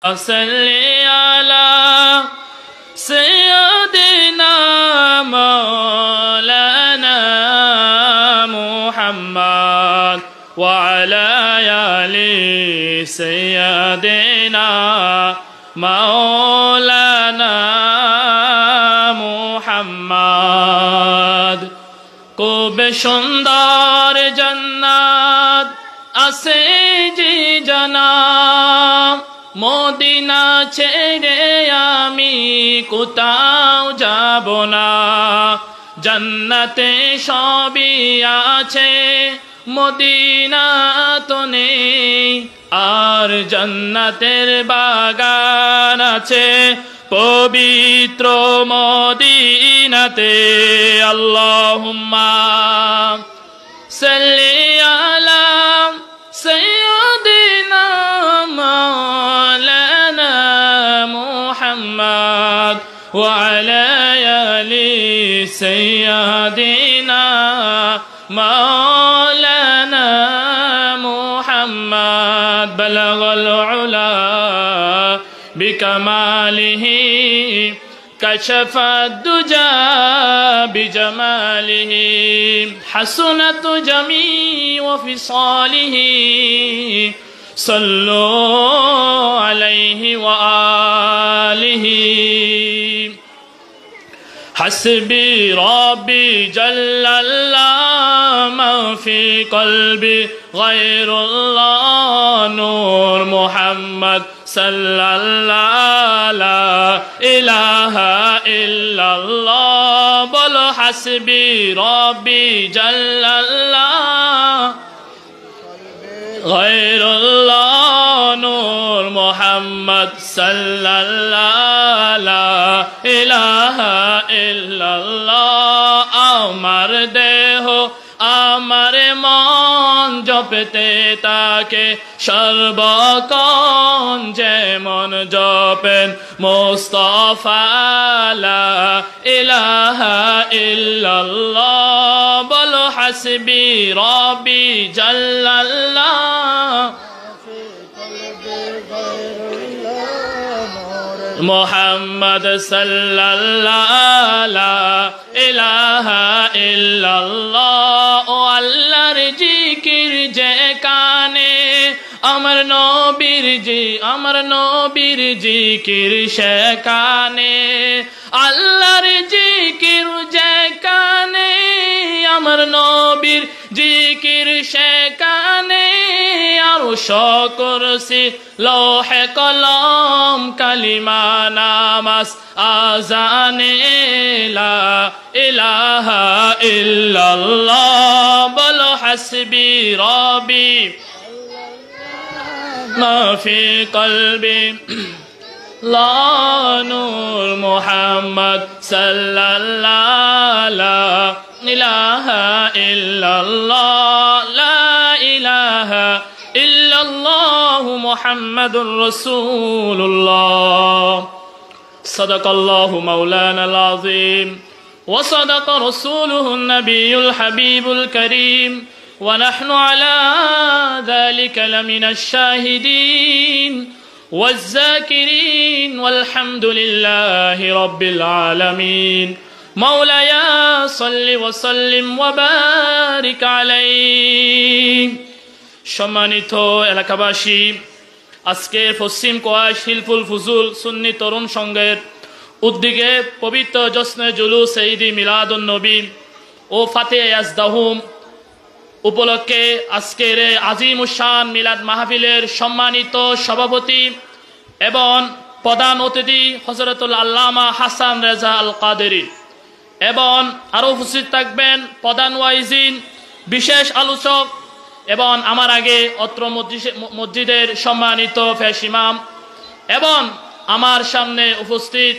صل على سيدنا مولانا محمد وعلى آل سيدنا مولانا محمد খুব সুন্দর জান্নাত আছে জি জানাম মদিনা ছেড়ে আমি কোথাও যাব না জান্নাতে সবই আছে মদিনা তো নেই আর জান্নাতের বাগান আছে পবিত্র মদিনাতে আল্লাহুম্মা সাল্লি আলা সাইয়্যিদিনা মাওলানা মুহাম্মদ ওয়া আলা আলি সাইয়্যিদিনা মাওলানা মুহাম্মদ বালাগাল উলা بكماله كشف الدجى بجماله حسنت جميع وفصاله صلوا عليه وآله حسبي ربي جل الله ما في قلبي غير الله نور محمد صلى الله لا إله إلا الله بل حسبي ربي جل الله غير الله نور محمد صلى الله لا إله إلا الله আমার দেহ আমার মন জপতে তাকে সর্বক্ষণ যেমন জপেন মুস্তাফা লা ইলাহা ইল্লাল্লাহ বলো হাসবি রব্বি জাল্লাল্লাহ মোহাম্মদ সাল্লাল্লাহু লা ইলাহা ইল্লাল্লাহ ও আল্লাহর জিকির যে কানে আমার নবীর জিকির সে কানে আল্লাহর জিকির যে কানে আমার নবীর জিকির সে কানে আরশ কুরসি লৌহে কলম কালিমা নামাজ আজানে লা ইলাহা ইল্লাল্লাহ বলো হাসবি রব্বি মা ফি কলবি লা নূর মুহাম্মদ সাল্লাল্লাহু লা ইলাহা ইল্লাল্লাহ লা ইলাহা ইল্লাল্লাহু মুহাম্মাদুর রাসূলুল্লাহ সাদাকাল্লাহু মাওলানাল আযীম ওয়া সাদাকা রাসূলুহুন নাবিয়ুল হাবিবুল কারীম ওয়া নাহনু আলা যালিকা লামিনাশ শাহিদিন ওয়াজ যাকিরিন ওয়ালহামদুলিল্লাহি রাব্বিল আলামিন মাওলায়া সাল্লি ওয়া সাল্লিম ওয়া বারিক আলাইহি সম্মানিত এলাকাবাসী আজকের পশ্চিম কোয়াশ হিলফুল ফুজুল সুন্নি তরুণ সংঘের উদ্যোগে পবিত্র জশ্নে জুলুস ঈদ মিলাদুন নবী ও ফাতে ইয়াজদাহুম উপলক্ষে আজকের আজিমুশান মিলাদ মাহফিলের সম্মানিত সভাপতি এবং প্রধান অতিথি হযরতুল আল্লামা হাসান রেজা আল কাদেরী এবং আরো উপস্থিত থাকবেন প্রধান ওয়াইজিন বিশেষ আলোচক এবং আমার আগে অত্র মসজিদের সম্মানিত পেশ ইমাম এবং আমার সামনে উপস্থিত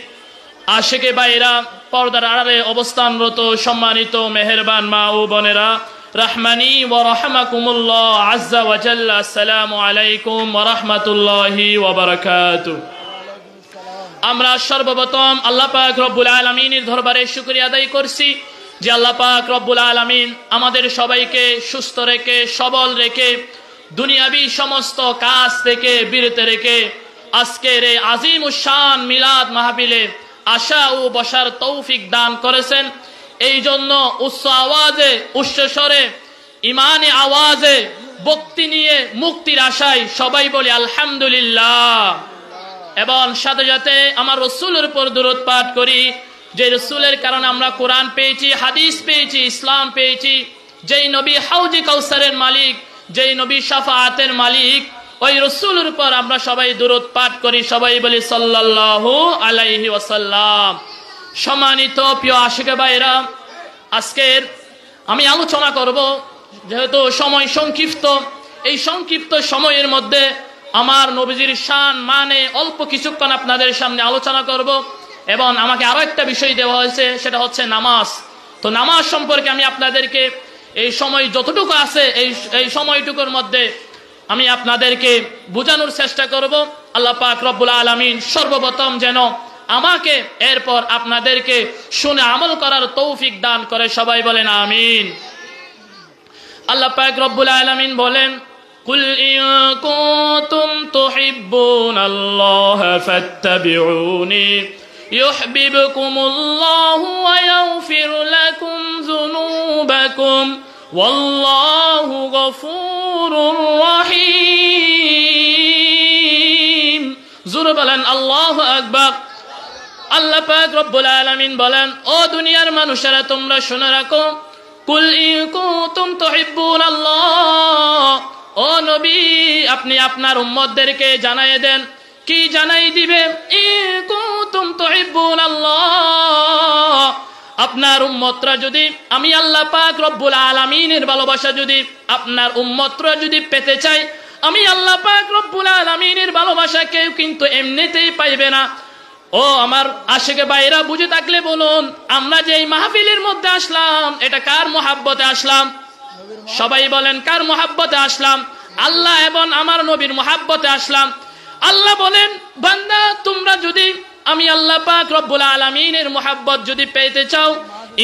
আশিকে ভাইরা পর্দার আড়ালে অবস্থানরত সম্মানিত মেহেরবান মা ও বোনেরা রহমানি ওয়া রাহমাকুমুল্লাহ আজ্জা ওয়া জাল্লা আসসালামু আলাইকুম ওয়া রাহমাতুল্লাহি ওয়া বারাকাতুহু আমরা সর্বপ্রথম আল্লাহ পাক রব্বুল আলামিনের দরবারে শুকরিয়া আদায় করছি যে আল্লাহ পাক রব্বুল আলামিন আমাদের সবাইকে সুস্থ রেখে সবল রেখে দুনিয়াবি সমস্ত কাজ থেকে বিরত রেখে আজকের এই আজিমুশ-শান মিলাদ মাহফিলে আসা ও বসার তৌফিক দান করেছেন। এই জন্য উচ্চ আওয়াজে, উচ্চ স্বরে, ইমানে আওয়াজে ভক্তি নিয়ে মুক্তির আশায় সবাই বলি আলহামদুলিল্লাহ। এবং সাথে সাথে আমার রসুলের উপর দরুদ পাঠ করি, যে রসুলের কারণে আমরা কোরআন পেয়েছি, হাদিস পেয়েছি, ইসলাম পেয়েছি। যেই নবী হাউজে কাউসারের মালিক, যেই নবী শাফাআতের মালিক, ওই রসুলের উপর আমরা সবাই দরুদ পাঠ করি। সবাই বলি সাল্লাল্লাহু আলাইহি ওয়াসাল্লাম। সম্মানিত প্রিয় আশিক ভাইরা, আজকের আমি আলোচনা করব, যেহেতু সময় সংক্ষিপ্ত, এই সংক্ষিপ্ত সময়ের মধ্যে আমার নবীজির শান মানে অল্প কিছুক্ষণ আপনাদের সামনে আলোচনা করব। এবং আমাকে আরো একটা বিষয় দেওয়া হয়েছে, সেটা হচ্ছে নামাজ। তো নামাজ সম্পর্কে আমি আপনাদেরকে এই সময় যতটুকু আছে এই সময়টুকুর মধ্যে আমি আপনাদেরকে বোঝানোর চেষ্টা করব। আল্লাহ পাক রব্বুল আলামিন সর্বপ্রথম যেন আমাকে এরপর আপনাদেরকে শুনে আমল করার তৌফিক দান করে। সবাই বলেন আমিন। আল্লাহ পাক রব্বুল আলামিন বলেন, কুল ইন কুনতুম তুহিব্বুনাল্লাহা ফাত্তাবিউনি ইউহিব্বুকুমুল্লাহু ওয়া ইয়াগফির লাকুম যুনুবাকুম ওয়াল্লাহু গফুরুর রহিম। জোরে বলেন আল্লাহু আকবার। আল্লাহ পাক রব্বুল আলামিন বলেন, ও দুনিয়ার মানুষেরা তোমরা শুনে রাখো, কুল ইন কুনতুম তুহিব্বুনাল্লাহ, ও নবী আপনি আপনার উম্মতদেরকে জানাই দেন। কি জানাই দিবে? ইন কুনতুম তুহিব্বুনাল্লাহ, আপনার উম্মতরা যদি আমি আল্লাহ পাক রব্বুল আলামিনের ভালোবাসা যদি আপনার উম্মতরা যদি পেতে চাই, আমি আল্লাহ পাক রব্বুল আলামিনের ভালোবাসা কেউ কিন্তু এমনিতেই পাইবে না। ও আমার আশিকে ভাইরা, বুঝে থাকলে বলুন, আমরা যে এই মাহফিলের মধ্যে আসলাম, এটা কার মহাব্বতে আসলাম? সবাই বলেন, কার মহাব্বতে আসলাম? আল্লাহ এবং আমার নবীর মহাব্বতে আসলাম। আল্লাহ বলেন, বান্দা তোমরা যদি আমি আল্লাহ পাক রব্বুল আলামিনের মহাব্বত যদি পেতে চাও,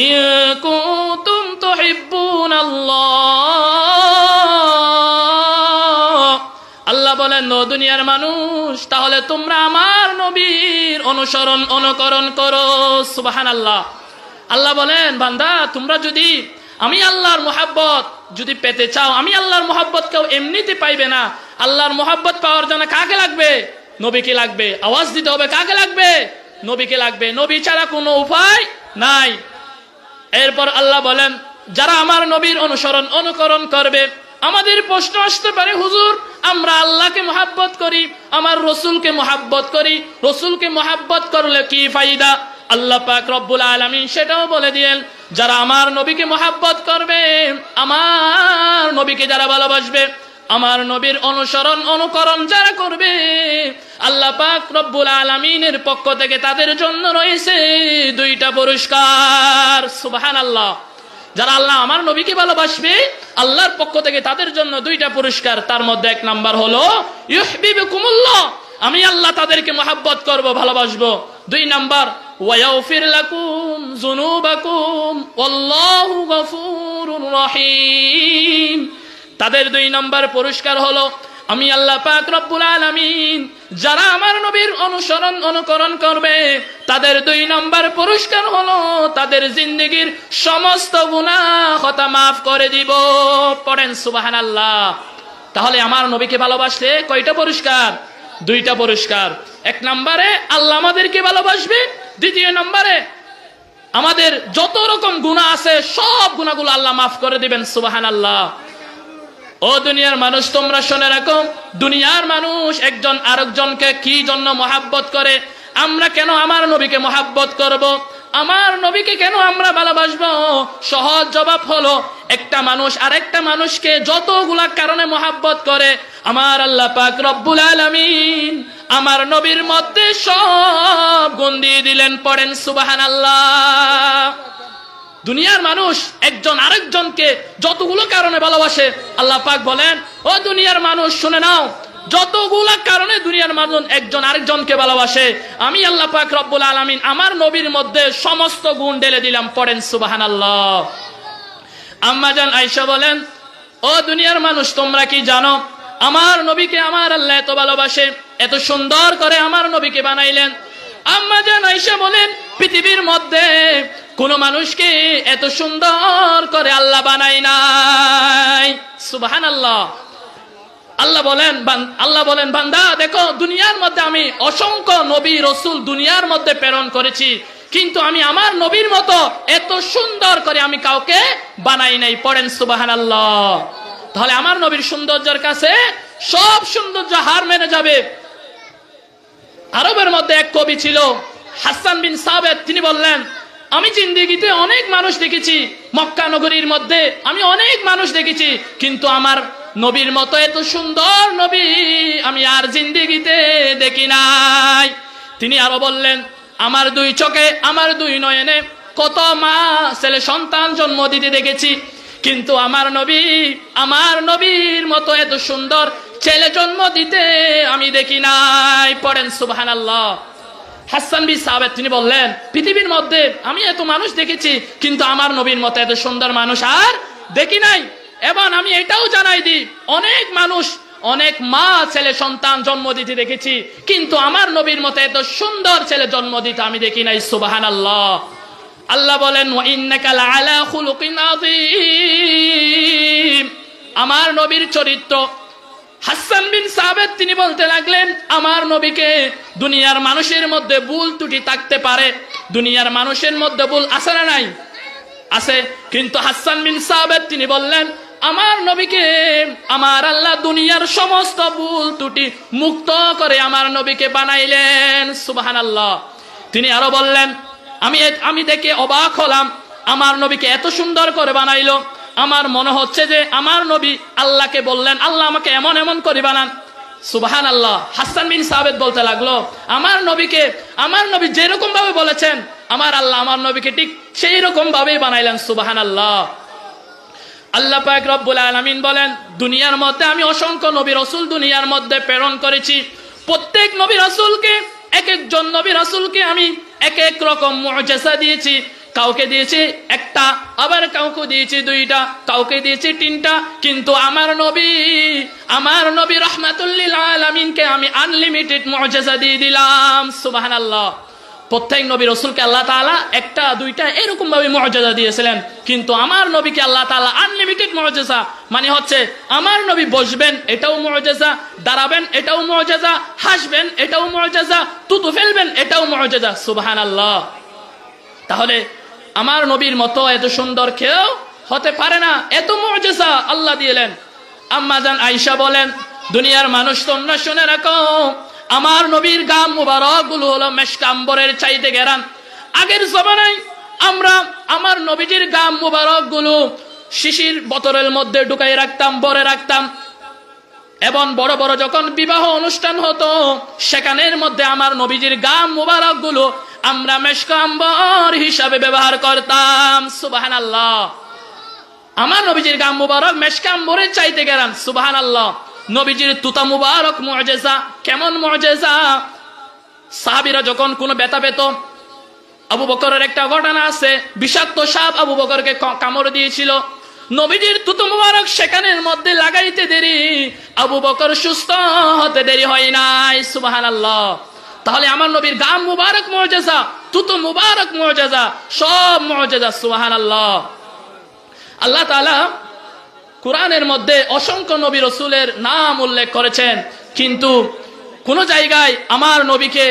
ইন কুনতুম তুহিব্বুনাল্লাহ, আল্লাহ বলেন, ও দুনিয়ার মানুষ, তাহলে তোমরা আমার নবীর অনুসরণ অনুকরণ করো। সুবহানাল্লাহ। আল্লাহ বলেন, বান্দা তোমরা যদি আমি আল্লাহর মহাব্বত যদি পেতে চাও, আমি আল্লাহর মহাব্বত কেউ এমনিতে পাইবে না। আল্লাহর মহাব্বত পাওয়ার জন্য কাকে লাগবে? নবীকে লাগবে। আওয়াজ দিতে হবে, কাকে লাগবে? নবীকে লাগবে। নবী ছাড়া কোনো উপায় নাই। এরপর আল্লাহ বলেন, যারা আমার নবীর অনুসরণ অনুকরণ করবে। আমাদের প্রশ্ন আসতে পারে, হুজুর আমরা আল্লাহকে মহাব্বত করি, আমার রসুলকে মহাব্বত করি, রসুলকে মহাব্বত করলে কি ফায়দা? আল্লাহ পাক রব্বুল আলামিন সেটাও বলে দিলেন, যারা আমার নবীকে মহাব্বত করবে, আমার নবীকে যারা ভালোবাসবে, আমার নবীর অনুসরণ অনুকরণ যারা করবে, আল্লাহ পাক রব্বুল আলামিনের পক্ষ থেকে তাদের জন্য রয়েছে দুইটা পুরস্কার। সুবহানাল্লাহ। যারা আল্লাহ আমার নবীকে ভালোবাসবে, আল্লাহর পক্ষ থেকে তাদের জন্য দুইটা পুরস্কার। তার মধ্যে এক নাম্বার হলো ইউহিব্বুকুমুল্লাহ, আমি আল্লাহ তাদেরকে মহাব্বত করব, ভালোবাসবো। দুই নাম্বার ওয়া ইয়াগফির লাকুম যুনুবাকুম ওয়াল্লাহু গফুরুর রহিম। তাদের দুই নাম্বার পুরস্কার হলো, আমি আল্লাহ পাক রব্বুল আলামিন যারা আমার নবীর অনুসরণ অনুকরণ করবে, তাদের দুই নাম্বার পুরস্কার হলো তাদের জিন্দেগীর সমস্ত গুনাহ খতা মাফ করে দিব। পড়েন সুবহানাল্লাহ। তাহলে আমার নবীকে ভালোবাসলে কয়টা পুরস্কার? দুইটা পুরস্কার। এক নম্বরে আল্লাহ আমাদেরকে ভালোবাসবে, দ্বিতীয় নম্বরে আমাদের যত রকম গুনাহ আছে সব গুনাহগুলো আল্লাহ মাফ করে দিবেন। সুবহানাল্লাহ। ও দুনিয়ার মানুষ তোমরা শুনে রাখো, দুনিয়ার মানুষ একজন আরেকজনকে কি জন্য মহাব্বত করে? আমরা কেন আমার নবীকে মহাব্বত করব? আমার নবীকে কেন আমরা ভালোবাসবো? সহজ জবাব হলো, একটা মানুষ আরেকটা মানুষকে যতগুলা কারণে মহাব্বত করে, আমার আল্লাহ পাক রব্বুল আলামিন আমার নবীর মধ্যে সব গুণ দিয়ে দিলেন। পড়েন সুবহানাল্লাহ। দুনিয়ার মানুষ একজন আরেকজনকে যতগুলো কারণে ভালোবাসে, আল্লাহ পাক বলেন, ও দুনিয়ার মানুষ শুনে নাও, যতগুলা কারণে দুনিয়ার মানুষ একজন আরেকজনকে ভালোবাসে, আমি আল্লাহ পাক রব্বুল আলামিন আমার নবীর মধ্যে সমস্ত গুণ ঢেলে দিলাম। পড়েন সুবহানাল্লাহ। আম্মা জান আয়েশা বলেন, ও দুনিয়ার মানুষ তোমরা কি জানো আমার নবীকে আমার আল্লাহ এত ভালোবাসে, এত সুন্দর করে আমার নবীকে বানাইলেন। আম্মা জান আয়েশা বলেন, পৃথিবীর মধ্যে কোন মানুষকে এত সুন্দর করে আল্লাহ বানায় নাই। সুবহানাল্লাহ। আল্লাহ বলেন বান্দা দেখো, দুনিয়ার মধ্যে আমি অসংখ্য নবী রাসূল দুনিয়ার মধ্যে প্রেরণ করেছি, কিন্তু আমি আমার নবীর মতো এত সুন্দর করে আমি কাউকে বানাই নাই। পড়েন সুবহানাল্লাহ। তাহলে আমার নবীর সৌন্দর্যের কাছে সব সৌন্দর্য হার মেনে যাবে। আরবের মধ্যে এক কবি ছিল হাসান বিন সাবেত, তিনি বললেন, আমি জিন্দেগিতে অনেক মানুষ দেখেছি, মক্কা নগরীর মধ্যে আমি অনেক মানুষ দেখেছি, কিন্তু আমার নবীর মতো এত সুন্দর নবী আমি আর জিন্দেগিতে দেখি নাই। তিনি আরো বললেন, আমার দুই চোখে আমার দুই নয়নে কত মা ছেলে সন্তান জন্ম দিতে দেখেছি, কিন্তু আমার নবীর মতো এত সুন্দর ছেলে জন্ম দিতে আমি দেখি নাই। পড়েন সুবহানাল্লাহ। হাসান বিন সাবেত তিনি বললেন, পৃথিবীর মধ্যে আমি এত মানুষ দেখেছি, কিন্তু আমার নবীর মতো এত সুন্দর মানুষ আর দেখি নাই। এবং আমি এটাও জানাই দিই, অনেক মানুষ অনেক মা ছেলে সন্তান জন্ম দিতে দেখেছি, কিন্তু আমার নবীর মতো এত সুন্দর ছেলে জন্ম দিতে আমি দেখি নাই। সুবহানাল্লাহ। আল্লাহ বলেন, ওয়া ইন্নাকা লাআলা খুলুকিন আযীম। আমার নবীর চরিত্র। হাসান বিন সাবেত তিনি বলতে লাগলেন, আমার নবীকে দুনিয়ার মানুষের মধ্যে ভুল ত্রুটি থাকতে পারে, দুনিয়ার মানুষের মধ্যে ভুল আছে না নাই? আছে। কিন্তু হাসান বিন সাবেত তিনি বললেন, আমার নবীকে আমার আল্লাহ দুনিয়ার সমস্ত ভুল ত্রুটি মুক্ত করে আমার নবীকে বানাইলেন। সুবহানাল্লাহ। তিনি আরো বললেন, আমি দেখে অবাক হলাম, আমার নবীকে এত সুন্দর করে বানাইলো, আমার মনে হচ্ছে যে আমার নবী আল্লাহকে বললেন, আল্লাহ আমাকে এমন এমন করে বানান। সুবহানাল্লাহ। হাসান বিন সাবেত বলতে লাগলো, আমার নবী যেরকম ভাবে বলেছেন, আমার আল্লাহ আমার নবীকে ঠিক সেই রকম ভাবেই বানাইলেন। সুবহানাল্লাহ। আল্লাহ পাক রব্বুল আলামিন বলেন, দুনিয়ার মধ্যে আমি অসংখ্য নবী রাসূল দুনিয়ার মধ্যে প্রেরণ করেছি, প্রত্যেক নবী রাসূলকে এক একজন নবী রাসূলকে আমি এক এক রকম মুআজিজা দিয়েছি। কাউকে দিয়েছি একটা, আবার কাউকে দিয়েছি দুইটা, কাউকে দিয়েছি তিনটা, কিন্তু আমার নবী রাহমাতুল লিল আলামিনকে আমি আনলিমিটেড মুআজিজা দিয়ে দিলাম। সুবহানাল্লাহ। প্রত্যেক নবী রাসূলকে আল্লাহ তাআলা একটা দুইটা এরকম ভাবে মুআজিজা দিয়েছিলেন, কিন্তু আমার নবীকে আল্লাহ তাআলা আনলিমিটেড মুআজিজা, মানে হচ্ছে আমার নবী বসবেন এটাও মুআজিজা, দাঁড়াবেন এটাও মুআজিজা, হাসবেন এটাও মুআজিজা, থুতু ফেলবেন এটাও মুআজিজা। সুবহানাল্লাহ। তাহলে আমার নবীর মতো এত সুন্দর কেউ হতে পারে না, এত মুআজিজা আল্লাহ দিলেন। আম্মা জান আয়েশা বলেন, দুনিয়ার মানুষ তোমরা শুনে রাখো, আমার নবীর গাম মুবারক গুলো হলো মেশক আম্বরের চাইতে গেরান। আগের জমানায় আমরা আমার নবীজির গাম মুবারক গুলো শিশির বোতলের মধ্যে ঢুকাই রাখতাম, ভরে রাখতাম, এবং বড় বড় যখন বিবাহ অনুষ্ঠান হতো সেখানের মধ্যে আমার নবীজির গাম মুবারক গুলো আমরা মেশক আম্বর হিসাবে ব্যবহার করতাম। সুবহানাল্লাহ। আমার নবীজির গাম মুবারক মেশক আম্বরের চাইতে গেরান। সুবহানাল্লাহ। নবীজির তুতা মুবারক মুআজিজা, কেমন মুআজিজা! সাহাবীরা যখন কোনো ব্যথা পেত, আবু বকরের একটা ঘটনা আছে, বিষাক্ত সাপ আবু বকরকে কামড় দিয়েছিল, নবীজির তুতা মুবারক সেখানের মধ্যে লাগাইতে দেরি, আবু বকর সুস্থ হতে দেরি হয় নাই। সুবহানাল্লাহ। তাহলে আমার নবীর গাম মুবারক মুআজিজা, তুতা মুবারক মুআজিজা, সব মুআজিজা। সুবহানাল্লাহ। আল্লাহ তাআলা কুরআনের মধ্যে অসংখ্য নবী রাসূলের নাম উল্লেখ করেছেন, কিন্তু কোন জায়গায় আমার নবীকে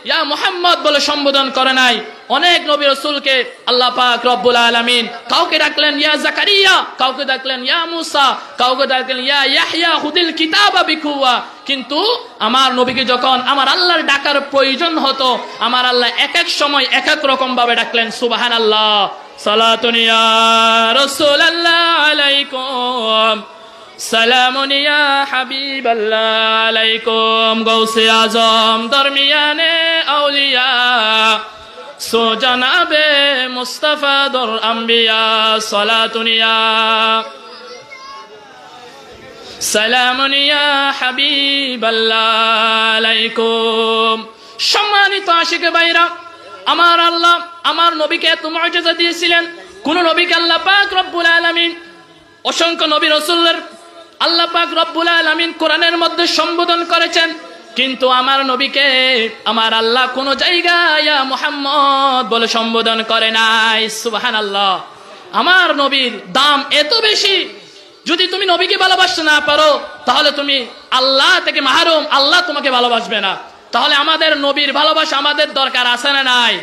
ইয়া মুহাম্মদ বলে সম্বোধন করে নাই। অনেক নবী রাসূলকে আল্লাহ পাক রব্বুল আলামিন কাউকে ডাকলেন ইয়া জাকারিয়া, কাউকে ডাকলেন ইয়া মুসা, কাউকে ডাকলেন ইয়া ইয়াহইয়া হুদিল কিতাবা বিকুয়া, কিন্তু আমার নবীকে যখন আমার আল্লাহর ডাকার প্রয়োজন হতো, আমার আল্লাহ এক এক সময় এক এক রকম ভাবে ডাকলেন। সুবহানাল্লাহ। সালাতুন ইয়া রাসূলুল্লাহ আলাইকুম, সালামুন ইয়া হাবিবাল্লাহ আলাইকুম, গৌসে আজম দরমিয়ানে আউলিয়া, সো জানাবে মুস্তাফা দর আম্বিয়া, সালাতুন ইয়া সালামুন ইয়া হাবিবাল্লাহ আলাইকুম। সম্মানিত আশিক ভাইরা, আমার আল্লাহ আমার নবীকে এত মুআজিজা দিয়েছিলেন, কোন নবীকে আল্লাহ পাক রব্বুল আলামিন অসংখ্য নবী রাসূলের আল্লাহ পাক রব্বুল আলামিন কোরআনের মধ্যে সম্বোধন করেছেন, কিন্তু আমার নবীকে আমার আল্লাহ কোন জায়গায় ইয়া মুহাম্মদ বলে সম্বোধন করে নাই। সুবহানাল্লাহ। আমার নবীর দাম এত বেশি, যদি তুমি নবীকে ভালোবাসতে না পারো তাহলে তুমি আল্লাহ থেকে মাহরুম, আল্লাহ তোমাকে ভালোবাসবে না। তাহলে আমাদের নবীর ভালোবাসা আমাদের দরকার আছে না নাই?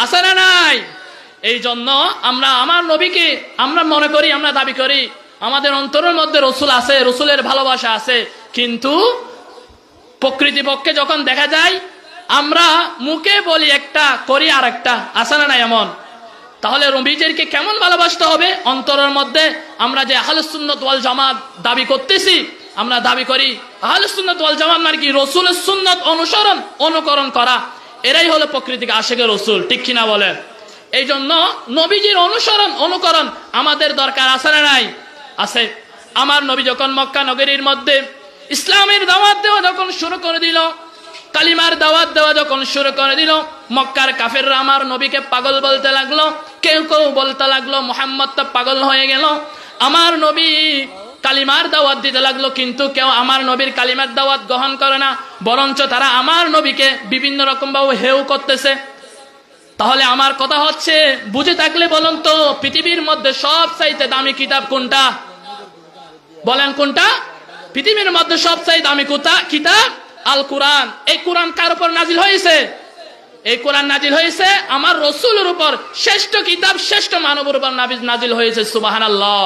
আছে না নাই? এই জন্য আমরা আমার নবীকে আমরা মনে করি, আমরা দাবি করি আমাদের অন্তরের মধ্যে রসুল আছে, রসুলের ভালোবাসা আছে, কিন্তু প্রকৃতিপক্ষে যখন দেখা যায় আমরা মুখে বলি একটা, করি আর একটা। আছে না নাই এমন? তাহলে নবীজিকে কেমন ভালোবাসতে হবে? অন্তরের মধ্যে আমরা যে আহলুস সুন্নাত ওয়াল জামাত দাবি করতেছি, আমরা দাবি করি আহলুস সুন্নাত ওয়াল জামাত মানে কি? রসুলের সুন্নাত অনুসরণ অনুকরণ করা, এরাই হলো প্রকৃতিক আশিকে রসুল, ঠিক কিনা বলেন? এই জন্য নবীজির অনুসরণ অনুকরণ আমাদের দরকার আছে না নাই? আছে। আমার নবী যখন মক্কা নগরীর মধ্যে ইসলামের দাওয়াত দেওয়া যখন শুরু করে দিল, কালিমার দাওয়াত দেওয়া যখন শুরু করে দিল, মক্কার কাফেররা আমার নবীকে পাগল বলতে লাগলো। কেউ কেউ বলতে লাগলো মুহাম্মদ তো পাগল হয়ে গেল। আমার নবী কালিমার দাওয়াত দিতে লাগলো, কিন্তু কেউ আমার নবীর কালিমার দাওয়াত গ্রহণ করে না, বরঞ্চ তারা আমার নবীকে বিভিন্ন রকম ভাবে হেউ করতেছে। তাহলে আমার কথা হচ্ছে, বুঝে থাকলে বলুন তো, পৃথিবীর মধ্যে সবচাইতে দামি কিতাব কোনটা? বলেন কোনটা? পৃথিবীর মধ্যে সবচাইতে দামি কিতাব আল কোরআন। এই কোরআন কার উপর নাজিল হয়েছে? এই কোরআন নাজিল হয়েছে আমার রসুলের উপর, শ্রেষ্ঠ কিতাব শ্রেষ্ঠ মানবের উপর নাজিল হয়েছে। সুবহানাল্লাহ।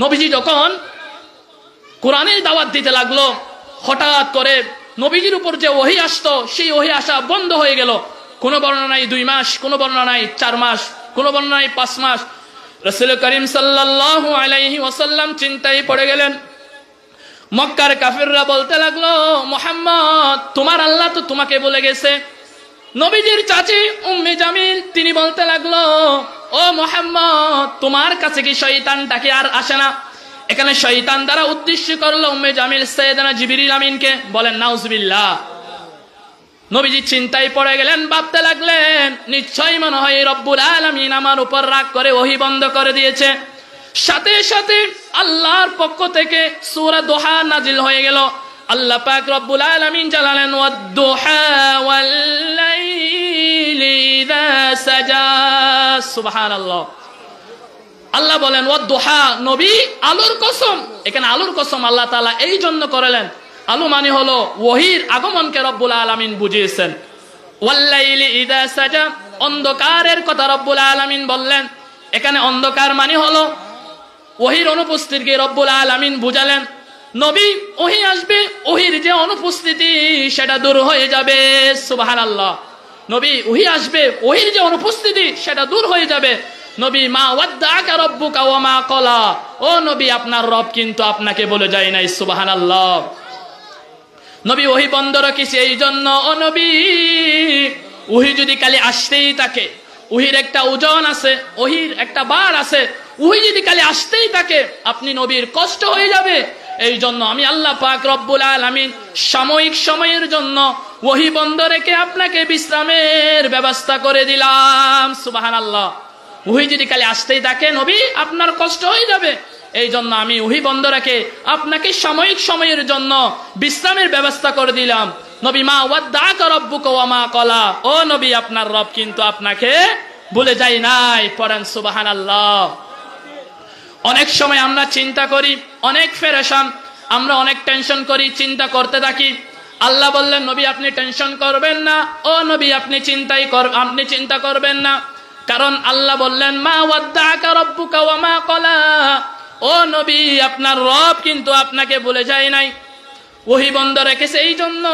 নবীজি যখন কোরআনের দাওয়াত দিতে লাগলো, হঠাৎ করে নবীজির উপর যে ওহী আসতো সেই ওহী আসা বন্ধ হয়ে গেল। কোন বর্ণনায় 2 মাস, কোন বর্ণনায় 4 মাস, কোন বর্ণনায় 5 মাস। রাসূল করিম সাল্লাল্লাহু আলাইহি ওয়াসাল্লাম চিন্তায় পড়ে গেলেন। মক্কার কাফিররা বলতে লাগলো, মুহাম্মদ তোমার আল্লাহ তো তোমাকে বলে গেছে। নবীজির চাচি উম্মে জামিল তিনি বলতে লাগলো, ও মুহাম্মদ তোমার কাছে কি শয়তানটাকে আর আসে না? এখানে শয়তান দ্বারা উদ্দেশ্য করলো উম্মে জামিল সাইয়েদনা জিবরিল আমিনকে। বলেন নাউজুবিল্লাহ। নবীজি চিন্তায় পড়ে গেলেন, ভাবতে লাগলেন নিশ্চয়ই মনে হয় রব্বুল আলামিন আমার উপর রাগ করে ওহী বন্ধ করে দিয়েছে। সাথে সাথে আল্লাহর পক্ষ থেকে সূরা দোহা নাজিল হয়ে গেল। আল্লাহ পাক রব্বুল আলামিন জানালেন, ওয়াদ-দুহা ওয়াল-লাইলি ইযা সাজা। সুবহানাল্লাহ। আল্লাহ বলেন ওয়াদ-দুহা, নবী আলোর কসম। এখানে আলোর কসম আল্লাহ তাআলা এই জন্য করলেন, আলো মানে হলো ওহীর আগমনকে রব্বুল আলামিন বুঝিয়েছেন। ওয়াল-লাইলি ইযা সাজা, অন্ধকারের কথা রব্বুল আলামিন বললেন। এখানে অন্ধকার মানে হলো ওহীর অনুপস্থিতিকে রব্বুল আলামিন বুঝালেন। নবী ওহী আসবে, ওহীর যে অনুপস্থিতি সেটা দূর হয়ে যাবে। সুবহানাল্লাহ। নবী ওহী আসবে, ওহীর যে অনুপস্থিতি সেটা দূর হয়ে যাবে। নবী মা ওয়াদ্দাকা রাব্বুকা ওয়া মা ক্বালা, ও নবী আপনার রব কিন্তু আপনাকে বলে যায় নাই। সুবহানাল্লাহ। নবী ওহী বন্ধ রেখেছে এই জন্য, ও নবী ওহী যদি খালি আসতেই থাকে, ওহীর একটা ওজন আছে, ওহীর একটা বার আছে, ওহী যদি খালি আসতেই থাকে আপনি নবীর কষ্ট হয়ে যাবে। এই জন্য আমি আল্লাহ পাক রব্বুল আলামিন সাময়িক সময়ের জন্য ওহী বন্ধ রেখে আপনাকে বিশ্রামের ব্যবস্থা করে দিলাম। সুবহানাল্লাহ। ওহী যদি খালি আসতেই থাকে নবী আপনার কষ্ট হয়ে যাবে, এই জন্য আমি ওহী বন্ধ রেখে আপনাকে সাময়িক সময়ের জন্য বিশ্রামের ব্যবস্থা করে দিলাম। নবী মা ওয়াদ্দাকা রাব্বুকা ওয়া মা ক্বালা, ও নবী আপনার রব কিন্তু আপনাকে ভুলে যায় নাই। পড়েন সুবহানাল্লাহ। অনেক সময় আমরা চিন্তা করি, অনেক পেরেশান, আমরা অনেক টেনশন করি, চিন্তা করতে থাকি। আল্লাহ বললেন নবী আপনি টেনশন করবেন না, ও নবী আপনি চিন্তা করবেন না, কারণ আল্লাহ বললেন মা ওয়াদ্দাকা রাব্বুকা ওয়া মা ক্বালা, ও নবী আপনার রব কিন্তু আপনাকে ভুলে যায় নাই, ওহী বন্ধ রেখেছে এই জন্য,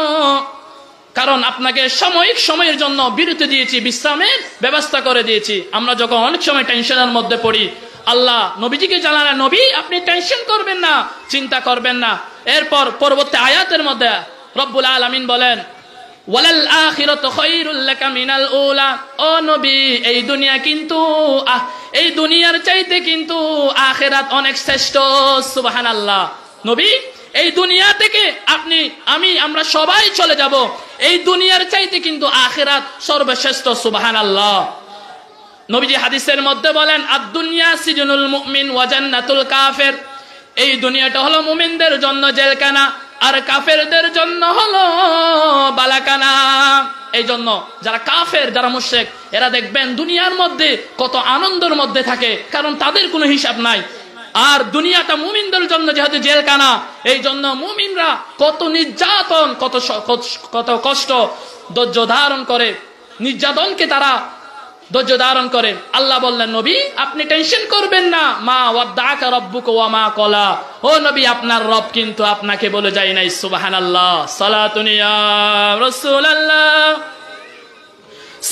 কারণ আপনাকে সাময়িক সময়ের জন্য বিরতি দিয়েছি, বিশ্রামের ব্যবস্থা করে দিয়েছি। আমরা যখন অনেক সময় টেনশনের মধ্যে পড়ি, আল্লাহ নবীজিকে জানালেন নবী আপনি টেনশন করবেন না, চিন্তা করবেন না। এরপর পরবর্তী আয়াতের মধ্যে রব্বুল আলামিন বলেন ওয়ালাল আখিরাতু খায়রুল লাকা মিনাল উলা, ও নবী এই দুনিয়া কিন্তু এই দুনিয়ার চাইতে কিন্তু আখিরাত অনেক শ্রেষ্ঠ। সুবহানাল্লাহ। নবী এই দুনিয়া থেকে আমরা সবাই চলে যাব, এই দুনিয়ার চাইতে কিন্তু আখিরাত সর্বশ্রেষ্ঠ। সুবহানাল্লাহ। নবীজি হাদিসের মধ্যে বলেন আদ-দুনিয়া সিজনুল মুমিন ওয়া জান্নাতুল কাফির, এই দুনিয়াটা হলো মুমিনদের জন্য জেলখানা, আর কাফেরদের জন্য হলো বালাখানা। এই জন্য যারা কাফের, যারা মুশরিক, এরা দেখবেন দুনিয়ার মধ্যে কত আনন্দের মধ্যে থাকে, কারণ তাদের কোনো হিসাব নাই। আর দুনিয়াটা মুমিনদের জন্য যেহেতু জেলখানা, এই জন্য মুমিনরা কত নির্যাতন, কত কষ্ট ধৈর্য ধারণ করে, নির্যাতনকে তারা ধৈর্য ধারণ করে। আল্লাহ বললেন, নবী আপনি টেনশন করবেন না, মা ওয়াদ্দাকা রাব্বুকা ওয়া মা ক্বালা। ও নবী, আপনার রব কিন্তু আপনাকে বলে যায় নাই। সুবহানাল্লাহ। সালাতুন ইয়া রাসূলুল্লাহ,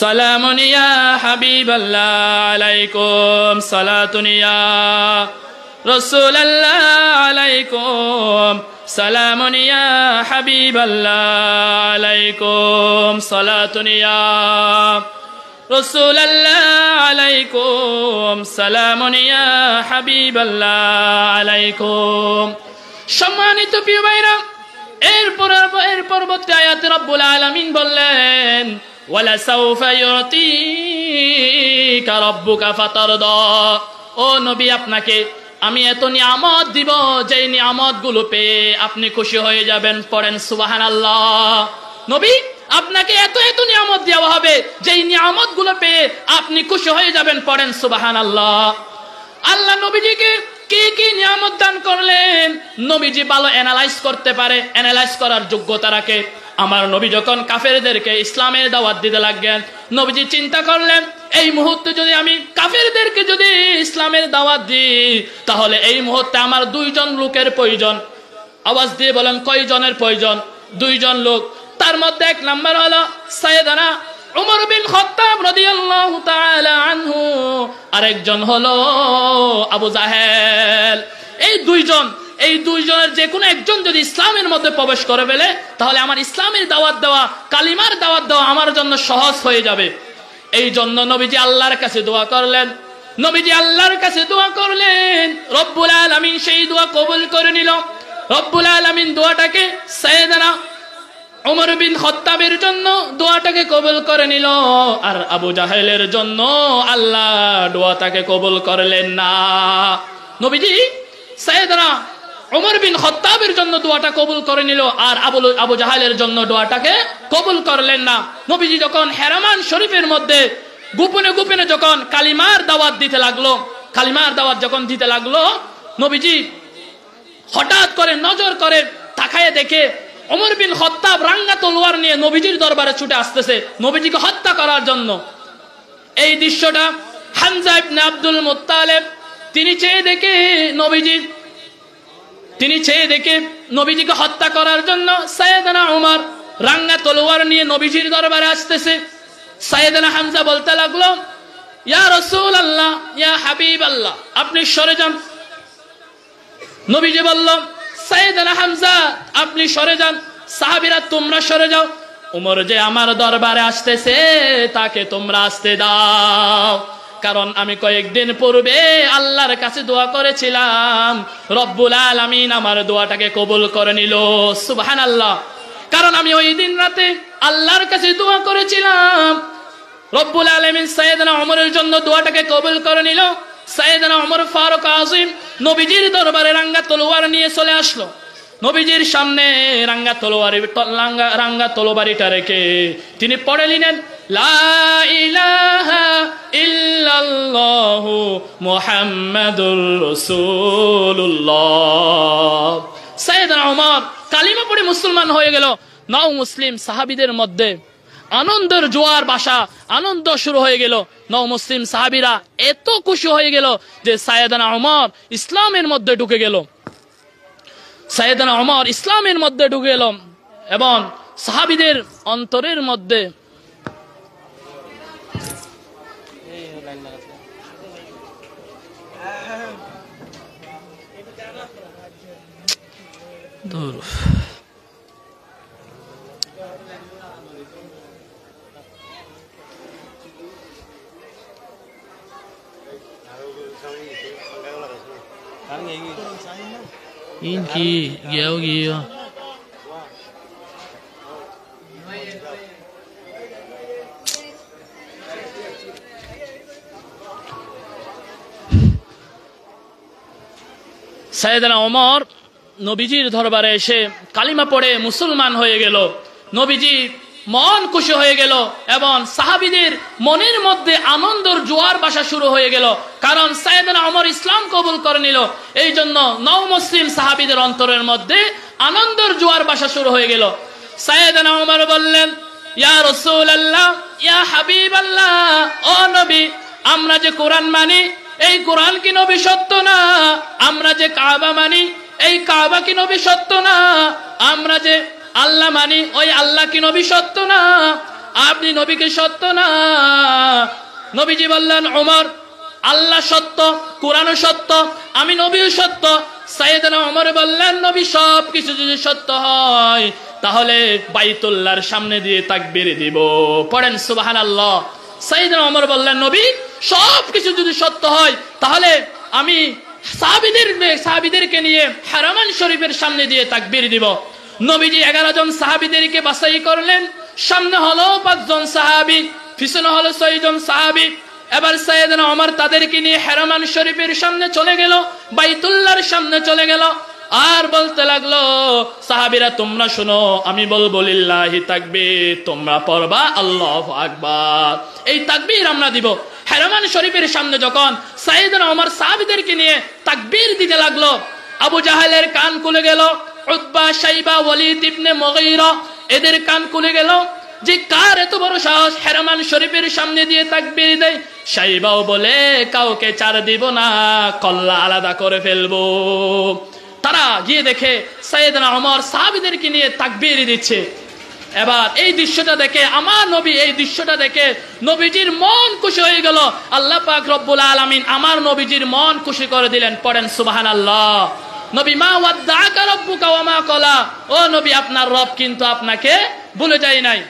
সালামুন ইয়া হাবিবাল্লাহ আলাইকুম, সালাতুন ইয়া রাসূলুল্লাহ আলাইকুম, সালামুন ইয়া হাবিবাল্লাহ আলাইকুম, সালাতুন ইয়া রাসূলুল্লাহ আলাইকুম, সালামুন ইয়া হাবিবাল্লাহ আলাইকুম। সম্মানিত প্রিয় ভাইরা, এর পরবর্তী আয়াতে রব্বুল আলামিন বললেন, ওয়ালা সাউফা ইউতিকা রাব্বুকা ফাতারদা। ও নবী, আপনাকে আমি এত নিয়ামত দিব, যেই নিয়ামত গুলো পেয়ে আপনি খুশি হয়ে যাবেন। পড়েন সুবহানাল্লাহ। নবী, আপনাকে এত এত নিয়ামত দেওয়া হবে, যেই নিয়ামত গুলো পেয়ে আপনি খুশি হয়ে যাবেন। পড়েন সুবহানাল্লাহ। আল্লাহ নবীজিকে কি কি নিয়ামত দান করলেন, নবীজি ভালো অ্যানালাইজ করতে পারে, অ্যানালাইজ করার যোগ্যতা রাখে। আমার নবী যখন কাফেরদেরকে ইসলামের দাওয়াত দিতে লাগলেন, নবীজি চিন্তা করলেন, এই মুহূর্তে যদি আমি কাফেরদেরকে যদি ইসলামের দাওয়াত দিই, তাহলে এই মুহূর্তে আমার দুইজন লোকের প্রয়োজন। আওয়াজ দিয়ে বলেন, কয়জনের প্রয়োজন? দুইজন লোক। তার মধ্যে এক নাম্বার হলো সাইয়েদনা উমর বিন খাত্তাব রাদিয়াল্লাহু তাআলা আনহু, আরেকজন হলো আবু জাহেল। এই দুইজনের যে কোনো একজন যদি ইসলামের মধ্যে প্রবেশ করে ফেলে, তাহলে আমার ইসলামের দাওয়াত দেওয়া, কালিমার দাওয়াত দেওয়া আমার জন্য সহজ হয়ে যাবে। এই জন্য নবীজি আল্লাহর কাছে দোয়া করলেন। রব্বুল আলামিন সেই দোয়া কবুল করে নিল। রব্বুল আলামিন দোয়াটাকে সাইয়েদনা উমর বিন খাত্তাবের জন্য দোয়াটাকে কবুল করে নিল, আর আবু জাহেলের জন্য আল্লাহ দোয়াটাকে কবুল করলেন না। নবীজি সাইয়েদনা উমর বিন খাত্তাবের জন্য দোয়াটা কবুল করে নিল, আর আবু জাহেলের জন্য দোয়াটাকে কবুল করলেন না। নবীজি যখন হেরামান শরীফের মধ্যে গোপনে গোপনে যখন কালিমার দাওয়াত যখন দিতে লাগলো, নবীজি হঠাৎ করে নজর করে তাকায়ে দেখে ওমর বিন খাত্তাব রাঙ্গা তলোয়ার নিয়ে নবীজির দরবারে ছুটে আসতেছে নবীজিকে হত্যা করার জন্য। এই দৃশ্যটা হামজা ইবনে আব্দুল মুত্তালিব তিনি চেয়ে দেখে নবীজিকে হত্যা করার জন্য সাইয়েদনা উমর রাঙ্গা তলোয়ার নিয়ে নবীজির দরবারে আসতেছে। সাইয়েদনা হামজা বলতে লাগলো, ইয়া রাসূলুল্লাহ, ইয়া হাবিবাল্লাহ, আপনি সরে যান। নবীজি বলল, সাইয়েদনা হামজা আপনি সরে যান, সাহাবীরা তোমরা সরে যাও। উমর যে আমার দরবারে আসতেছে, তাকে তোমরা আসতে দাও, কারণ আমি কয়েকদিন পূর্বে আল্লাহর কাছে দোয়া করেছিলাম, রব্বুল আলামিন আমার দোয়াটাকে কবুল করে নিল। সুবহানাল্লাহ। কারণ আমি ওই দিন রাতে আল্লাহর কাছে দোয়া করেছিলাম, রব্বুল আলামিন সাইয়েদনা উমরের জন্য দোয়াটাকে কবুল করে নিল। সাইয়েদনা উমর ফারুক আযম নবীজির দরবারে রাঙ্গা তলোয়ার নিয়ে চলে আসলো। নবীজির সামনে রাঙ্গা তলোয়ারিটা রেখে তিনি পড়ে নিলেন, লা ইলাহা ইল্লাল্লাহু মুহাম্মাদুর রাসূলুল্লাহ। সাইয়েদনা উমর কালিমা পড়ে মুসলমান হয়ে গেল। নও মুসলিম সাহাবীদের মধ্যে আনন্দের জোয়ার বাসা, আনন্দ শুরু হয়ে গেল। নও মুসলিম সাহাবীরা এত খুশি হয়ে গেল যে সাইয়েদনা উমর ইসলামের মধ্যে ঢুকে গেল। সাইয়েদনা উমর ইসলামের মধ্যে ঢুকে গেল এবং সাহাবীদের অন্তরের মধ্যে 인기 여기요. সাইয়েদনা ওমর নবীজির দরবারে এসে কালিমা পড়ে মুসলমান হয়ে গেল। নবীজি মন খুশি হয়ে গেল এবং সাহাবীদের মনের মধ্যে আনন্দের জোয়ার ভাসা শুরু হয়ে গেল, কারণ সাইয়েদনা ওমর ইসলাম কবুল করে নিল। এই জন্য নও মুসলিম সাহাবীদের অন্তরের মধ্যে আনন্দের জোয়ার ভাসা শুরু হয়ে গেল। সাইয়েদনা ওমর বললেন, ইয়া রাসূলুল্লাহ, ইয়া হাবিবাল্লাহ, ও নবী, আমরা যে কোরআন মানি এই কোরআন কি নবী সত্য না? আমরা যে কাবা মানি এই কাবা কি নবী সত্য না? আমরা যে আল্লাহ মানি ওই আল্লাহ কি নবী সত্য না? আপনি নবী কি সত্য না? নবীজি বললেন, ওমর, আল্লাহ সত্য, কোরআনও সত্য, আমি নবীও সত্য। সাইয়েদনা ওমর বললেন, নবী সব কিছু যদি সত্য হয় তাহলে বাইতুল্লাহর সামনে দিয়ে তাকবীর দিব। পড়েন সুবহানাল্লাহ। সাইয়েদনা ওমর বললেন, নবী সব কিছু যদি সত্য হয় তাহলে আমি সাহাবীদেরকে নিয়ে হারামান শরীফের সামনে দিয়ে তাকবীর দিব। নবীজি 11 জন সাহাবীদেরকে বাছাই করলেন। সামনে হলো 5 জন সাহাবী, পিছনে হলো 6 জন সাহাবী। এবার সাইয়েদনা ওমর তাদেরকে নিয়ে হারামান শরীফের সামনে চলে গেল, বাইতুল্লাহর সামনে চলে গেল, আর বলতে লাগলো, সাহাবীরা তোমরা শোনো, আমি বলবো লিল্লাহি তাকবীর, তোমরা পড়বা আল্লাহু আকবার। এই তাকবীর আমরা দিব। হারামান শরীফের সামনে যখন সাইয়েদনা ওমর সাহাবীদেরকে নিয়ে তাকবীর দিতে লাগলো, আবু জাহেলের কান খুলে গেল, উতবা, শাইবা, ওয়ালিদ ইবনে মুগীরা এদের কান খুলে গেল যে কার এত বড় সাহস হারামান শরীফের সামনে দিয়ে তাকবীর দেয়। শাইবাও বলে, কাউকে ছাড় দিব না, কল্লা আলাদা করে ফেলবো। তারা গিয়ে দেখে সাইয়েদনা ওমর সাহাবীদেরকে নিয়ে তাকবীর দিচ্ছে। এবার এই দৃশ্যটা দেখে আমার নবী, এই দৃশ্যটা দেখে নবীজির মন খুশি হয়ে গেল। আল্লাহ পাক রব্বুল আলামিন আমার নবীজির মন খুশি করে দিলেন। পড়েন সুবহানাল্লাহ। নবী, মা ওয়াদ্দাআকা রাব্বুকা ওয়া মা ক্বালা, ও নবী, আপনার রব কিন্তু আপনাকে ভুলে যায় নাই।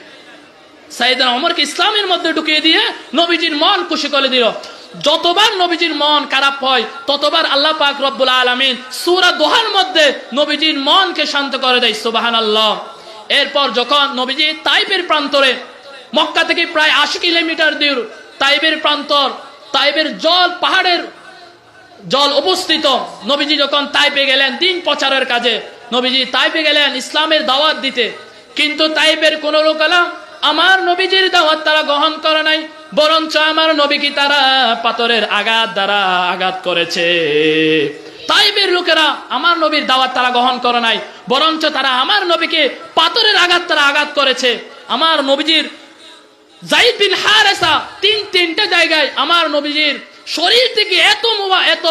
সাইয়েদনা ওমরকে ইসলামের মধ্যে ঢুকিয়ে দিয়ে নবীজির মন খুশি করে দিল। যতবার নবীজির মন খারাপ হয় ততবার আল্লাহ পাক রব্বুল আলামিন সূরা দোহার মধ্যে নবীজির মনকে শান্ত করে দেয়। সুবহানাল্লাহ। এরপর যখন নবীজি তাইফের প্রান্তরে, মক্কা থেকে প্রায় 80 কিলোমিটার দূর তাইফের প্রান্তর, তাইফের জল, পাহাড়ের জল অবস্থিত, নবীজি যখন তাইফে গেলেন দিন প্রচারের কাজে, নবীজি তাইফে গেলেন ইসলামের দাওয়াত দিতে, কিন্তু তাইফের কোন লোকেরা আমার নবীজির দাওয়াত তারা গ্রহণ করে নাই, বরঞ্চ আমার নবীকে তারা পাথরের আঘাত দ্বারা আঘাত করেছে। তাইফের লোকেরা আমার নবীর দাওয়াত তারা গ্রহণ করে নাই, বরঞ্চ তারা আমার নবীকে পাথরের আঘাত তারা আঘাত করেছে। আমার নবীজির যায়েদ বিন হারেসা তিনটা জায়গায় আমার নবীজির শরীর থেকে এত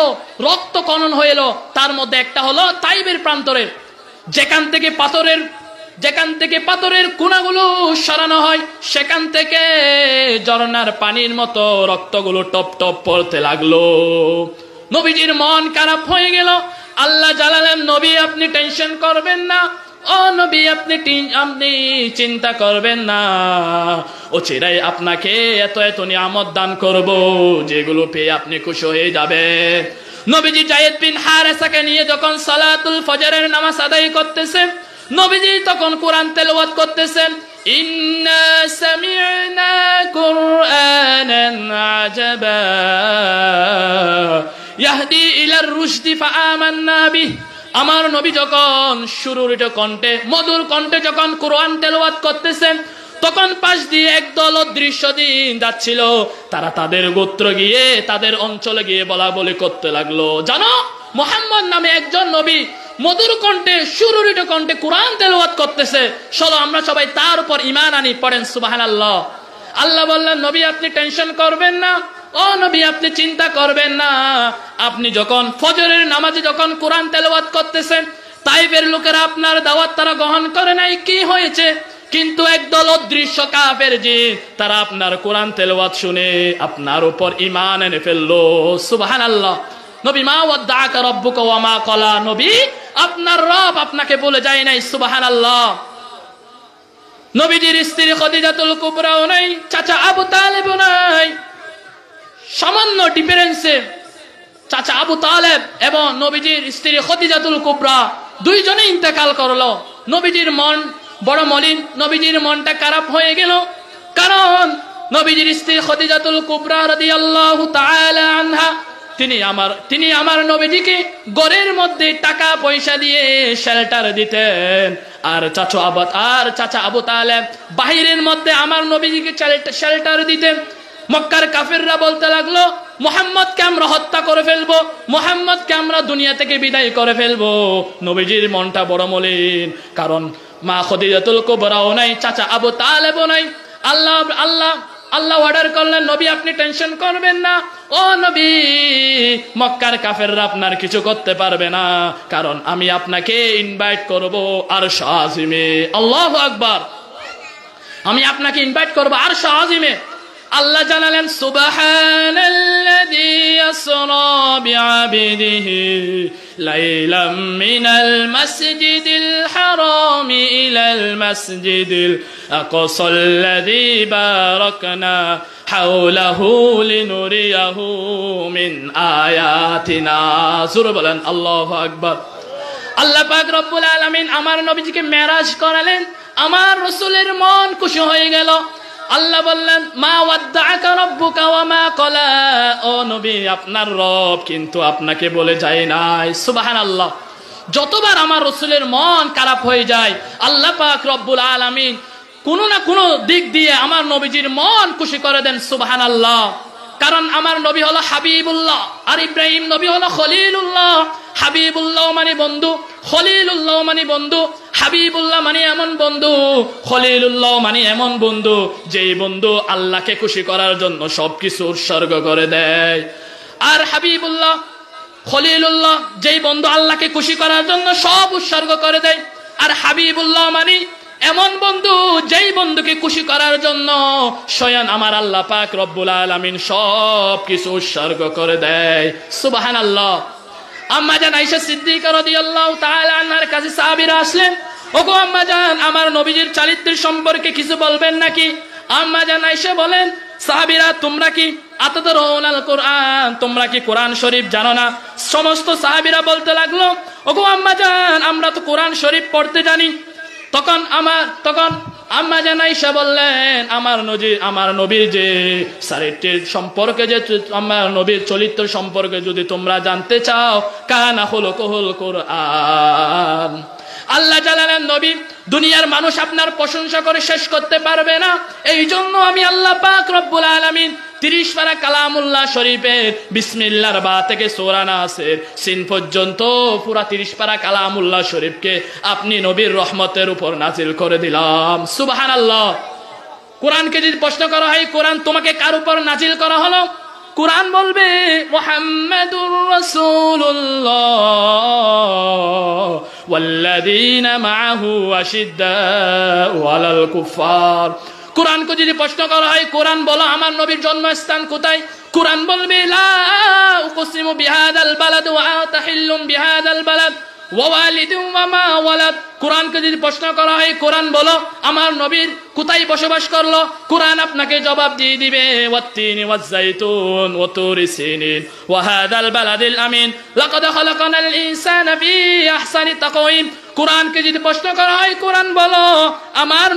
রক্ত খনন হয়ে এলো। তার মধ্যে একটা হলো তাইফের প্রান্তরে, যেখান থেকে পাথরের কোনাগুলো সরানো হয়, সেখান থেকে ঝর্ণার পানির মতো রক্তগুলো টপ টপ পড়তে লাগলো। নবীজির মন খারাপ হয়ে গেল। আল্লাহ জানালেন, নবী আপনি টেনশন করবেন না, ও নবী আপনি চিন্তা করবেন না, ও চিরাই আপনাকে এত নিয়ামত দান করব যেগুলো পেয়ে আপনি খুশি হয়ে যাবে। নবীজি যায়েদ বিন হারেসাকে নিয়ে যখন সালাতুল ফজরের নামাজ আদায় করতেছেন, নবীজি তখন কোরআন তেলাওয়াত করতেছেন, ইন্না সামি'না কুরআনান আজাবা ইয়াহদি ইলার রুশদি ফাআমান্না বিহি। আমার নবী যখন সুরুরিত কণ্ঠে, মধুর কণ্ঠে যখন কোরআন তেলাওয়াত করতেছেন, তখন পাশ দিয়ে একদল দৃশ্য দিন যাচ্ছিল। তারা তাদের গোত্র গিয়ে, তাদের অঞ্চলে গিয়ে বলা বলি করতে লাগলো, জানো মুহাম্মদ নামে একজন নবী মধুর কণ্ঠে, সুরুরিত কণ্ঠে কোরআন তেলাওয়াত করতেছে, চলো আমরা সবাই তার উপর ঈমান আনি। পড়েন সুবহানাল্লাহ। আল্লাহ বললেন, নবী আপনি টেনশন করবেন না, ও নবী আপনি চিন্তা করবেন না, আপনি যখন ফজরের নামাজে যখন কোরআন তেলাওয়াত করতেছেন, তাইফের লোকেরা আপনার দাওয়াত তারা গ্রহণ করে নাই, কি হয়েছে? কিন্তু একদল অদৃশ্য কাফের জিন তারা আপনার কোরআন তেলাওয়াত শুনে আপনার উপর ঈমান এনে ফেললো। সুবহানাল্লাহ। নবী, মা ওয়াদ্দাআকা রাব্বুকা ওয়া মা ক্বালা, নবী আপনার রব আপনাকে বলে যায় নাই। সুবহানাল্লাহ। নবীজির স্ত্রী খাদিজাতুল কুবরাও নাই, চাচা আবু তালেবও নাই। সামান্য ডিফারেন্সে চাচা আবু তালেব এবং নবীজির স্ত্রী খাদিজাতুল কুবরা দুইজনে ইন্তেকাল করলো। নবীজির মন বড় মলিন, নবীজির মনটা খারাপ হয়ে গেল, কারণ নবীজির স্ত্রী খাদিজাতুল কুবরা রাদিয়াল্লাহু তাআলা আনহা তিনি আমার নবীজিকে ঘরের মধ্যে টাকা পয়সা দিয়ে শেল্টার দিতেন। আর চাচা আবু তালেব বাহিরের মধ্যে আমার নবীজিকে শেল্টার দিতেন। মক্কার কাফেররা বলতে লাগলো, মুহাম্মদকে আমরা হত্যা করে ফেলবো, মুহাম্মদকে আমরা দুনিয়া থেকে বিদায় করে ফেলবো। নবীজির মনটা বড় মলিন, কারণ মা খদিজাতুল কুবরাও নাই, চাচা আবু তালেবও নাই। আল্লাহ অর্ডার করলেন, নবী আপনি টেনশন করবেন না, ও নবী মক্কার কাফেররা আপনার কিছু করতে পারবে না, কারণ আমি আপনাকে ইনভাইট করব আরশ আজিমে। আল্লাহু আকবার। আমি আপনাকে ইনভাইট করব আরশ আজিমে। আল্লাহ জানালেন, সুবহানাল্লাযী আসরা বিআবদিহি লাইলাম মিনাল মাসজিদিল হারামি ইলাল মাসজিদিল আকসাল্লাযী বারাকনা হাওলাহু লিনুরিয়াহু মিন আয়াতিনা। জোরে বলেন আল্লাহু আকবার। আল্লাহ পাক রব্বুল আলামিন আমার নবীজিকে মেরাজ করালেন, আমার রাসূলের মন খুশি হয়ে গেল। আল্লাহ বললেন, মা ওয়াদ্দাআকা রাব্বুকা ওয়া মা ক্বালা। ও নবী আপনার রব কিন্তু আপনাকে বলে যায় নাই। সুবহানাল্লাহ। যতবার আমার রাসূলের মন খারাপ হয়ে যায়, আল্লাহ পাক রব্বুল আলামিন কোনো না কোনো দিক দিয়ে আমার নবীজির মন খুশি করে দেন। সুবহানাল্লাহ। কারণ আমার নবী হলো হাবিবুল্লাহ, আর ইব্রাহিম নবী হলো খলিলুল্লাহ। হাবিবুল্লাহ মানে বন্ধু, খলিলুল্লাহ মানে বন্ধু। হাবিবুল্লাহ মানে এমন বন্ধু, খলিলুল্লাহ মানে এমন বন্ধু যেই বন্ধু আল্লাহকে খুশি করার জন্য সবকিছু উৎসর্গ করে দেয়। আর হাবিবুল্লাহ, খলিলুল্লাহ যেই বন্ধু আল্লাহকে খুশি করার জন্য সব উৎসর্গ করে দেয়। আর হাবিবুল্লাহ মানে এমন বন্ধু যেই বন্ধুকে খুশি করার জন্য স্বয়ং আমার আল্লাহ পাক রব্বুল আলামিন সব কিছু উৎসর্গ করে দেয়। সুবহানাল্লাহ। আম্মা জান আয়েশা সিদ্দিকা রাদিয়াল্লাহু তাআলা আনহার কাছে সাহাবীরা আসলেন, ওগো আম্মা জান আমার নবীজির চরিত্রের সম্পর্কে কিছু বলবেন নাকি? আম্মা জান আয়েশা বলেন, সাহাবীরা তোমরা কি আতাদরুনাল কুরআন, তোমরা কি কোরআন শরীফ জানো না? সমস্ত সাহাবীরা বলতে লাগলো, ওগো আম্মা জান আমরা তো কোরআন শরীফ পড়তে জানি। তখন আম্মা জান আয়েশা বললেন, আমার নবীর যে চরিত্রের সম্পর্কে, যে আমার নবীর চরিত্র সম্পর্কে যদি তোমরা জানতে চাও, কানা খুলুকুল কুরআন। আল্লাহ জালালেন, নবী দুনিয়ার মানুষ আপনার প্রশংসা করে শেষ করতে পারবে না। এই জন্য আমি আল্লাহ পাক রব্বুল আলামিন 30 পারা কালামুল্লাহ শরীফের বিসমিল্লাহর বা থেকে সূরা নাসের সিন পর্যন্ত পুরা 30 পারা কালামুল্লাহ শরীফকে আপনি নবীর রহমতের উপর নাজিল করে দিলাম। সুবহানাল্লাহ। কোরআনকে যদি প্রশ্ন করা হয়, কোরআন তোমাকে কার উপর নাজিল করা হলো? কোরআন বলবে মুহাম্মাদুর রাসূলুল্লাহ ওয়াল্লাযীনা মাআহু আশিদ্দাউ আলাল কুফার। কোরআনকে যদি প্রশ্ন করা হয়, কোরআন বলো আমার নবীর জন্মস্থান কোথায়? কোরআন বলবে লা উকসিমু বিহাদাল বালাদ ওয়া আনতা হিল্লুম বিহাদাল বালাদ ওয়া ওয়ালিদিন ওয়া মা ওয়ালাদ। কোরআনকে যদি প্রশ্ন করা হয়, কোরআন বলো আমার নবীর কোথায় বসবাস করলো? কোরআন আপনাকে জবাব দিয়ে দিবে ওয়াত্তিনি ওয়াজ-যাইতুন ওয়া তুরি সিনিন ওয়া হাদাল বালাদিল আমিন লাকাদ খালাকনাল ইনসানা ফি আহসানি তাকওয়িম। কোরআনকে যদি প্রশ্ন করা হয়, কোরআন বলো আমার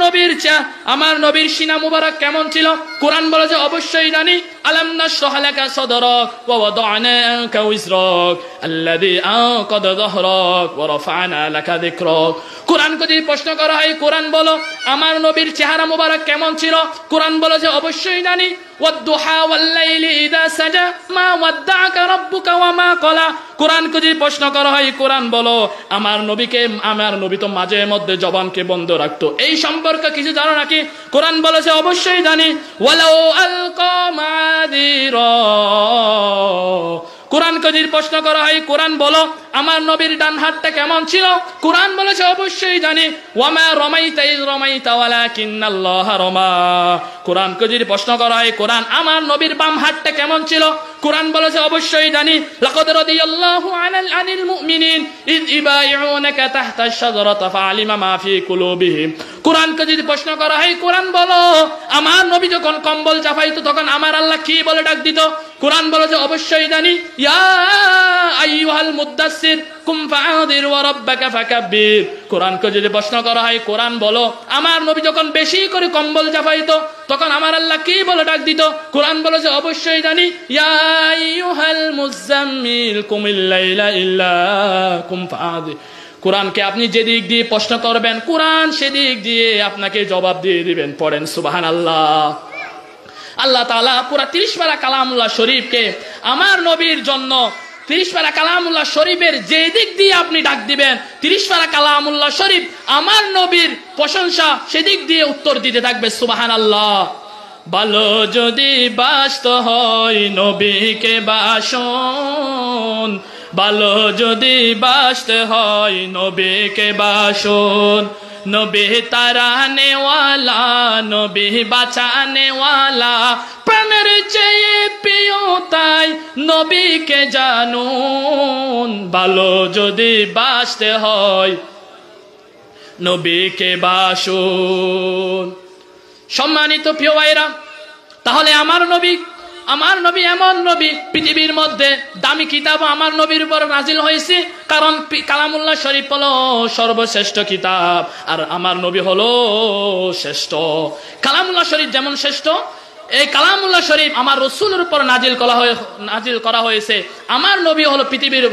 নবীর সিনা মুবারক কেমন ছিল? কোরআন বলে যে অবশ্যই জানি। আলাম নাশরাহ লাকা সাদরাক ওয়া ওয়াদা'না আনকা উযরাক আল্লাযী আনকাদা যাহরাক ওয়া রাফা'না লাকা যিকরাক। কোরআনকে যদি প্রশ্ন করা হয়, কোরআন বলো আমার নবীর চেহারা মুবারক কেমন ছিল? কোরআন বলে যে অবশ্যই জানি। ওয়াদ-দুহা ওয়াল-লাইলি ইযা সাজা মা ওয়াদ্দা'আকা রাব্বুকা ওয়া মা ক্বালা। কোরআনকে যদি প্রশ্ন করা হয়, কোরআন বলো আমার নবী তো মাঝে মধ্যে জবানকে বন্ধ রাখতো, এই সম্পর্কে কিছু জানো নাকি? কোরআন বলেছে অবশ্যই জানি। ওয়ালাউ আলকা মাদিরা। কোরআনকে যদি প্রশ্ন করা হয়, কোরআন বলো আমার নবীর ডান হাতটা কেমন ছিল? কোরআন বলেছে অবশ্যই জানি। ওয়ামা রমাইতা ইয রমাইতা ওয়ালাকিন্নাল্লাহা রমা। কোরআনকে যদি প্রশ্ন করা হয়, কোরআন আমার নবীর বাম হাতটা কেমন ছিল? কোরআন বলেছে অবশ্যই জানি। লাকাদ রাদিয়াল্লাহু আনিল মুমিনিন ইয ইবাইউনাকা তাহতা আশ-শাজারাতি ফাআলিমা মা ফি কুলুবিহিম। কোরআনকে যদি প্রশ্ন করা হয়, কোরআন বলো আমার নবী যখন কম্বল চাপাইতো তখন আমার আল্লাহ কি বলে ডাক দিত? কোরআন বলেছে অবশ্যই জানি। ইয়া আইয়ুহাল মুদ্দাসসির মুদাসসির কুম ফাআযির ওয়া রাব্বাকা ফাকাব্বির। কোরআনকে যদি প্রশ্ন করা হয় কোরআন বলো, আমার নবী যখন বেশি করে কম্বল চাপাইতো তখন আমার আল্লাহ কি বলে ডাক দিত? কোরআন বলে যে অবশ্যই জানি, ইয়া আইয়ুহাল মুযাম্মিল কুমিল লাইলা ইল্লা কুম ফাআযির। কোরআনকে আপনি যেদিক দিয়ে প্রশ্ন করবেন কোরআন সেদিক দিয়ে আপনাকে জবাব দিয়ে দিবেন। পড়েন সুবহানাল্লাহ। আল্লাহ তাআলা পুরা 30 পারা কালামুল্লাহ শরীফকে আমার নবীর জন্য 30 পারা কালামুল্লাহ শরীফের যে দিক দিয়ে আপনি ডাক দিবেন 30 পারা কালামুল্লাহ শরীফ আমার নবীর প্রশংসা সেদিক দিয়ে উত্তর দিতে থাকবে। সুবহানাল্লাহ। ভালো যদি বাসতে হয় নবীকে বাসন, ভালো যদি বাসতে হয় নবীকে বাসন। নবী তারানে ওয়ালা, নবী বাঁচানে ওয়ালা, প্রাণের চেয়ে প্রিয় তাই নবীকে জানুন। ভালো যদি বাসতে হয় নবীকে বাসুন। সম্মানিত প্রিয় ভাইরা, তাহলে আমার নবী এমন নবী, পৃথিবীর মধ্যে দামি কিতাব আমার নবীর উপর নাজিল হয়েছে, কারণ কালামুল্লাহ শরীফ হলো সর্বশ্রেষ্ঠ কিতাব আর আমার নবী হলো শ্রেষ্ঠ। কালামুল্লাহ শরীফ যেমন শ্রেষ্ঠ, এই কালামুল্লাহ শরীফ আমার রাসূলের উপর নাজিল করা হয়েছে। আমার নবী হলো পৃথিবীর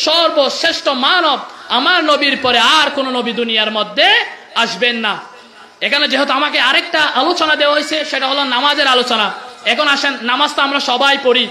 সর্বশ্রেষ্ঠ মানব। আমার নবীর পরে আর কোন নবী দুনিয়ার মধ্যে আসবেন না। এখানে যেহেতু আমাকে আরেকটা আলোচনা দেওয়া হয়েছে, সেটা হলো নামাজের আলোচনা। এখন আসেন, নামাজটা আমরা সবাই পড়ি,